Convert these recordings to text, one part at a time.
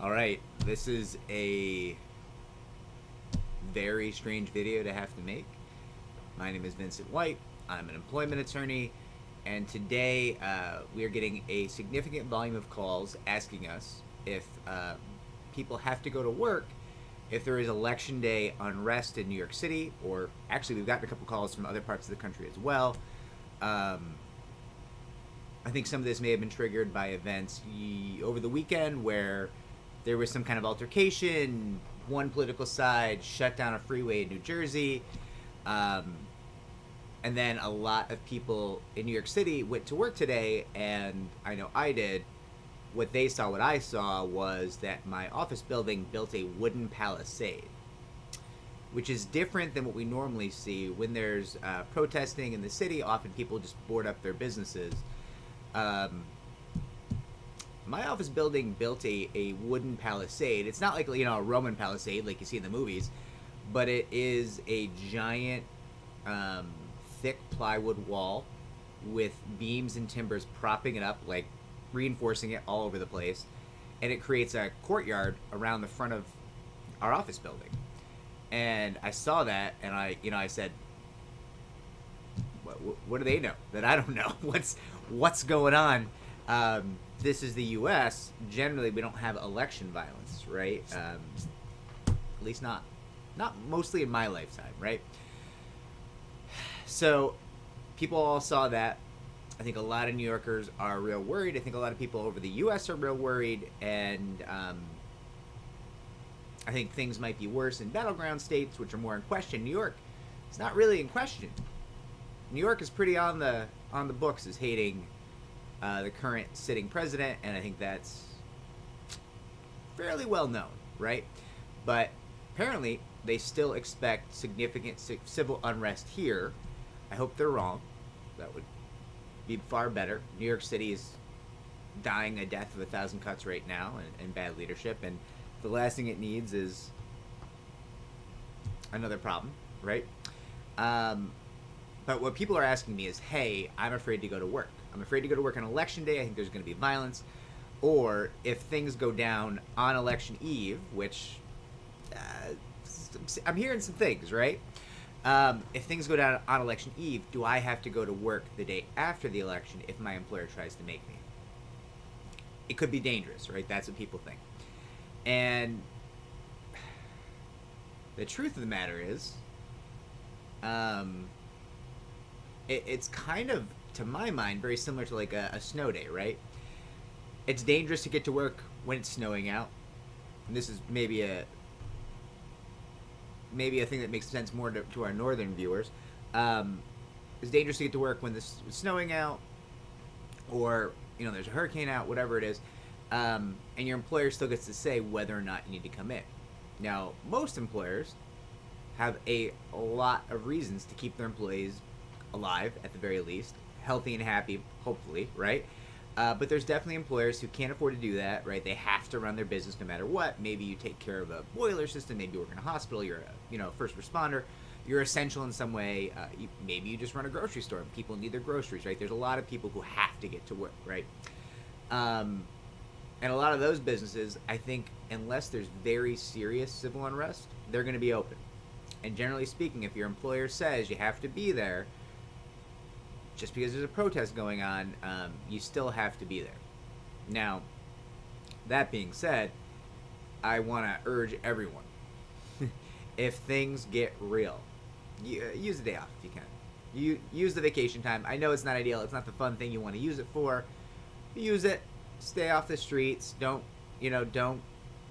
All right, this is a very strange video to have to make. My name is Vincent White. I'm an employment attorney, and today we are getting a significant volume of calls asking us if people have to go to work if there is election day unrest in New York City, or actually, we've gotten a couple calls from other parts of the country as well. Um, I think some of this may have been triggered by events over the weekend where there was some kind of altercation. One political side shut down a freeway in New Jersey. Um, and then a lot of people in New York City went to work today, and I know I did. What I saw was that my office building built a wooden palisade, which is different than what we normally see when there's protesting in the city. Often people just board up their businesses. Um, my office building built a wooden palisade. It's not like a Roman palisade like you see in the movies, but it is a giant, um, thick plywood wall with beams and timbers propping it up, like reinforcing it all over the place, and it creates a courtyard around the front of our office building. And I saw that, and I said, what do they know that I don't know? What's going on? This is the U.S. Generally, we don't have election violence, right? At least not mostly in my lifetime, right? So people all saw that. I think a lot of New Yorkers are real worried. I think a lot of people over the U.S. are real worried, and I think things might be worse in battleground states, which are more in question. New York, it's not really in question. New York is pretty on the books as hating the current sitting president, and I think that's fairly well known, right? But apparently, they still expect significant civil unrest here. I hope they're wrong. That would be far better. New York City is dying a death of 1,000 cuts right now, and bad leadership, and the last thing it needs is another problem, right? But what people are asking me is, hey, I'm afraid to go to work. I'm afraid to go to work on election day. I think there's going to be violence. Or if things go down on election eve, which I'm hearing some things, right? If things go down on election eve, do I have to go to work the day after the election if my employer tries to make me? It could be dangerous, right? That's what people think. And the truth of the matter is, it's kind of, to my mind, very similar to like a snow day, right? It's dangerous to get to work when it's snowing out. And this is maybe a thing that makes sense more to our northern viewers. It's dangerous to get to work when it's snowing out, or there's a hurricane out, whatever it is, and your employer still gets to say whether or not you need to come in. Now, most employers have a lot of reasons to keep their employees alive, at the very least, healthy and happy, hopefully, right? But there's definitely employers who can't afford to do that, right? They have to run their business no matter what. Maybe you take care of a boiler system. Maybe you work in a hospital. You're a first responder. You're essential in some way. Maybe you just run a grocery store and people need their groceries, right? There's a lot of people who have to get to work, right? And a lot of those businesses, I think, unless there's very serious civil unrest, they're going to be open. And generally speaking, if your employer says you have to be there, just because there's a protest going on, you still have to be there. Now, that being said, I want to urge everyone, if things get real, use the day off if you can. You use the vacation time. I know it's not ideal. It's not the fun thing you want to use it for. Use it. Stay off the streets. Don't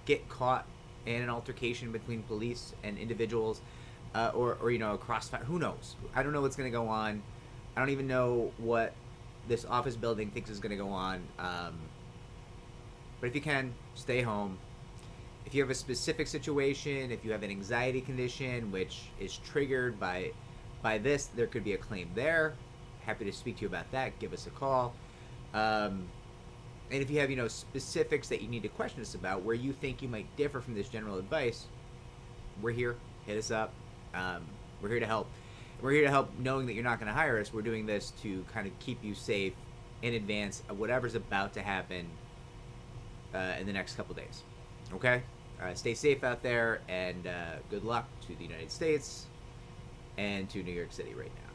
get caught in an altercation between police and individuals, or a crossfire. Who knows? I don't know what's going to go on. I don't even know what this office building thinks is going to go on. But if you can, stay home. If you have a specific situation, if you have an anxiety condition which is triggered by this, there could be a claim there. Happy to speak to you about that. Give us a call. And if you have specifics that you need to question us about, where you think you might differ from this general advice, we're here. Hit us up. We're here to help. We're here to help, knowing that you're not going to hire us. We're doing this to kind of keep you safe in advance of whatever's about to happen in the next couple days. Okay? Stay safe out there, and good luck to the United States and to New York City right now.